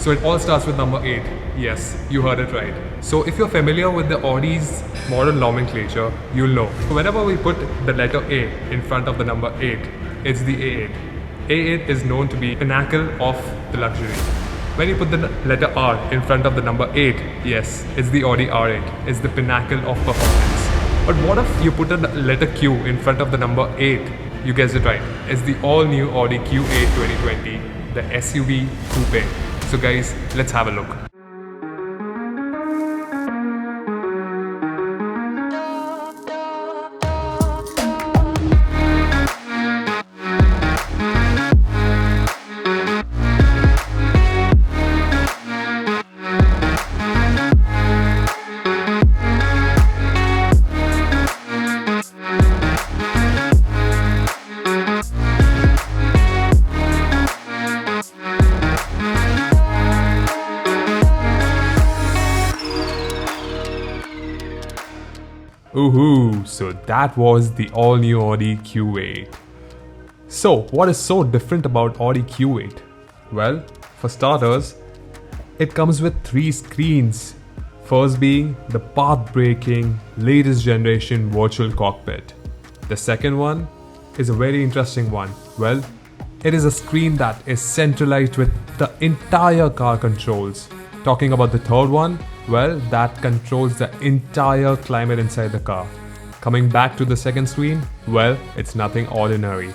So it all starts with number 8. Yes, you heard it right. So if you're familiar with the Audi's modern nomenclature, you'll know. So whenever we put the letter A in front of the number 8, it's the A8. A8 is known to be pinnacle of the luxury. When you put the letter R in front of the number 8, yes, it's the Audi R8. It's the pinnacle of performance. But what if you put a letter Q in front of the number 8? You guessed it right. It's the all-new Audi Q8 2020, the SUV Coupe. So guys, let's have a look. Ooh, so that was the all-new Audi Q8. So, what is so different about Audi Q8? Well, for starters, it comes with 3 screens. First being the path-breaking, latest generation virtual cockpit. The second one is a very interesting one. Well, it is a screen that is centralized with the entire car controls. Talking about the third one, well, that controls the entire climate inside the car. Coming back to the second screen, well, it's nothing ordinary.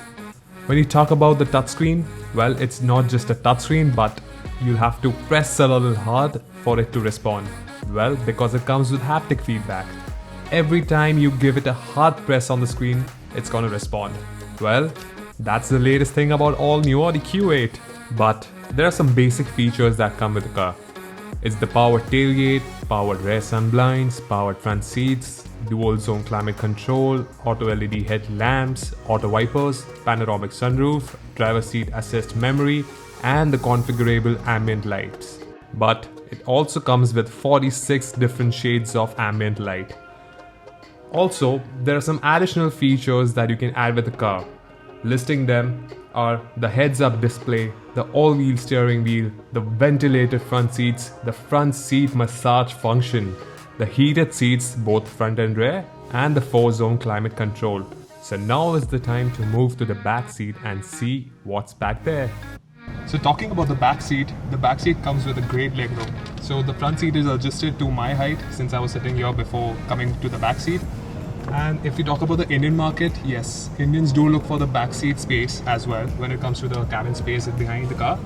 When you talk about the touchscreen, well, it's not just a touchscreen, but you'll have to press a little hard for it to respond. Well, because it comes with haptic feedback. Every time you give it a hard press on the screen, it's gonna respond. Well, that's the latest thing about all new Audi Q8. But there are some basic features that come with the car. It's the powered tailgate, powered rear sun blinds, powered front seats, dual zone climate control, auto LED headlamps, auto wipers, panoramic sunroof, driver seat assist memory, and the configurable ambient lights. But it also comes with 46 different shades of ambient light. Also, there are some additional features that you can add with the car. Listing them are the heads-up display, the all-wheel steering wheel, the ventilated front seats, the front seat massage function, the heated seats both front and rear, and the 4-zone climate control. So now is the time to move to the back seat and see what's back there. So talking about the back seat comes with a great legroom. So the front seat is adjusted to my height since I was sitting here before coming to the back seat. And if we talk about the Indian market, yes, Indians do look for the backseat space as well when it comes to the cabin space behind the car.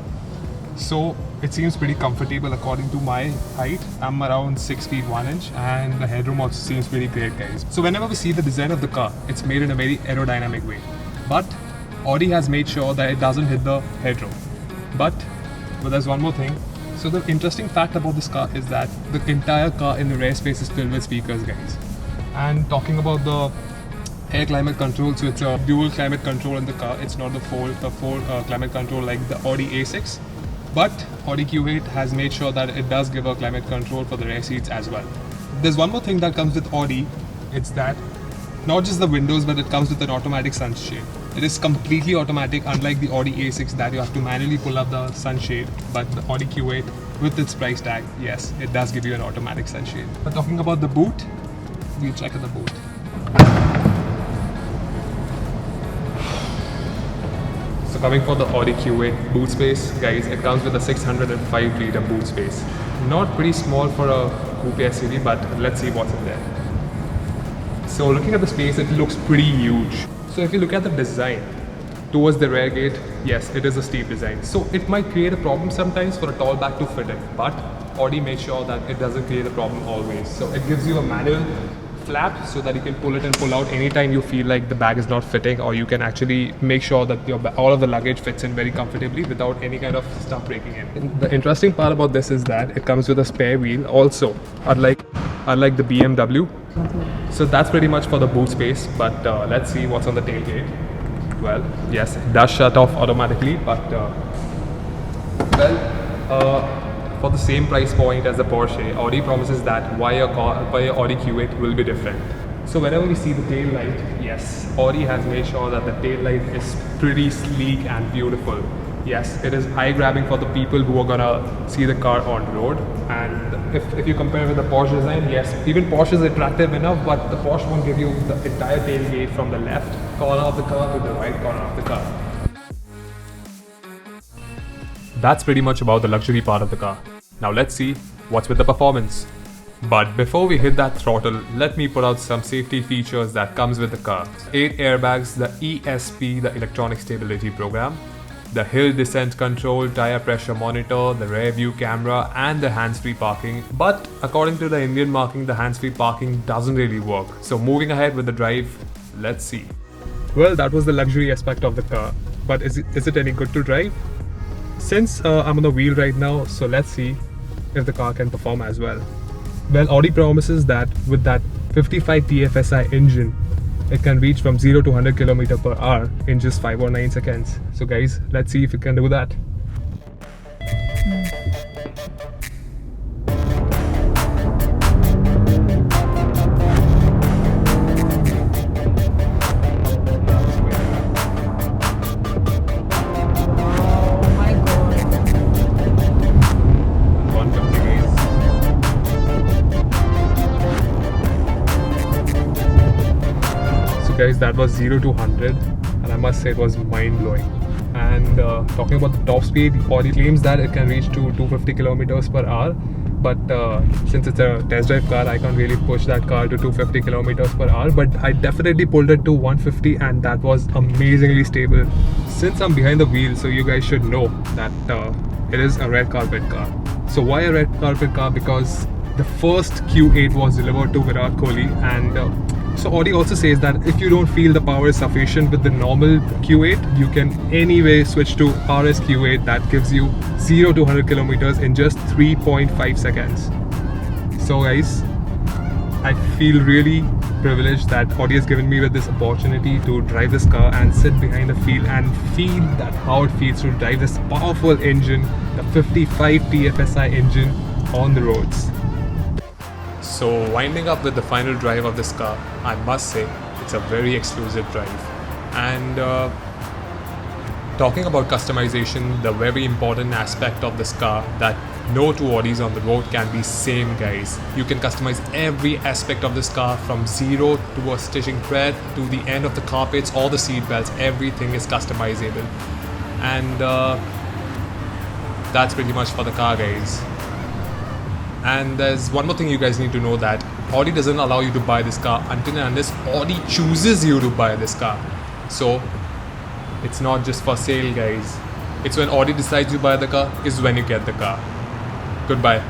So it seems pretty comfortable according to my height. I'm around 6 feet 1 inch and the headroom also seems pretty great, guys. So whenever we see the design of the car, it's made in a very aerodynamic way. But Audi has made sure that it doesn't hit the headroom. But there's one more thing. So the interesting fact about this car is that the entire car in the rear space is filled with speakers, guys. And talking about the air climate control, so it's a dual climate control in the car. It's not the four climate control like the Audi A6, but Audi Q8 has made sure that it does give a climate control for the rear seats as well. There's one more thing that comes with Audi. It's that not just the windows, but it comes with an automatic sunshade. It is completely automatic, unlike the Audi A6 that you have to manually pull up the sunshade. But the Audi Q8, with its price tag, yes, it does give you an automatic sunshade. But talking about the boot, we'll check at the boot. So coming for the Audi Q8 boot space, guys, it comes with a 605 litre boot space. Not pretty small for a coupe SUV, but let's see what's in there. So looking at the space, it looks pretty huge. So if you look at the design towards the rear gate, yes, it is a steep design. So it might create a problem sometimes for a tall bag to fit in, but Audi made sure that it doesn't create a problem always. So it gives you a manual flap so that you can pull it and pull out anytime you feel like the bag is not fitting, or you can actually make sure that all of the luggage fits in very comfortably without any kind of stuff breaking in. And the interesting part about this is that it comes with a spare wheel also, unlike the BMW. So that's pretty much for the boot space, but let's see what's on the tailgate. Well, yes, it does shut off automatically, but for the same price point as the Porsche, Audi promises that why your Audi Q8 will be different. So whenever we see the tail light, yes, Audi has made sure that the tail light is pretty sleek and beautiful. Yes, it is eye-grabbing for the people who are gonna see the car on road. And if you compare with the Porsche design, yes, even Porsche is attractive enough, but the Porsche won't give you the entire tailgate from the left corner of the car to the right corner of the car. That's pretty much about the luxury part of the car. Now let's see what's with the performance. But before we hit that throttle, let me put out some safety features that comes with the car. 8 airbags, the ESP, the electronic stability program, the hill descent control, tire pressure monitor, the rear view camera and the hands-free parking. But according to the Indian marking, the hands-free parking doesn't really work. So moving ahead with the drive, let's see. Well, that was the luxury aspect of the car. But is it any good to drive? Since I'm on the wheel right now, so let's see if the car can perform as well. Well, Audi promises that with that 55 TFSI engine, it can reach from 0 to 100 km per hour in just 5 or 9 seconds. So guys, let's see if it can do that. Guys, that was 0 to 100 and I must say it was mind-blowing. And talking about the top speed, Audi claims that it can reach to 250 kilometers per hour, but since it's a test drive car, I can't really push that car to 250 kilometers per hour, but I definitely pulled it to 150 and that was amazingly stable. Since I'm behind the wheel, so you guys should know that it is a red carpet car. So why a red carpet car? Because the first Q8 was delivered to Virat Kohli, and so Audi also says that if you don't feel the power is sufficient with the normal Q8, you can anyway switch to RS Q8 that gives you 0 to 100 kilometers in just 3.5 seconds. So guys, I feel really privileged that Audi has given me with this opportunity to drive this car and sit behind the wheel and feel that how it feels to drive this powerful engine, the 55 TFSI engine on the roads. So winding up with the final drive of this car, I must say it's a very exclusive drive. And talking about customization, the very important aspect of this car that no two Audis on the road can be same, guys. You can customize every aspect of this car from zero to a stitching thread to the end of the carpets or the seat belts. Everything is customizable. And that's pretty much for the car, guys. And there's one more thing you guys need to know, that Audi doesn't allow you to buy this car until and unless Audi chooses you to buy this car. So it's not just for sale, guys. It's when Audi decides you buy the car is when you get the car. Goodbye.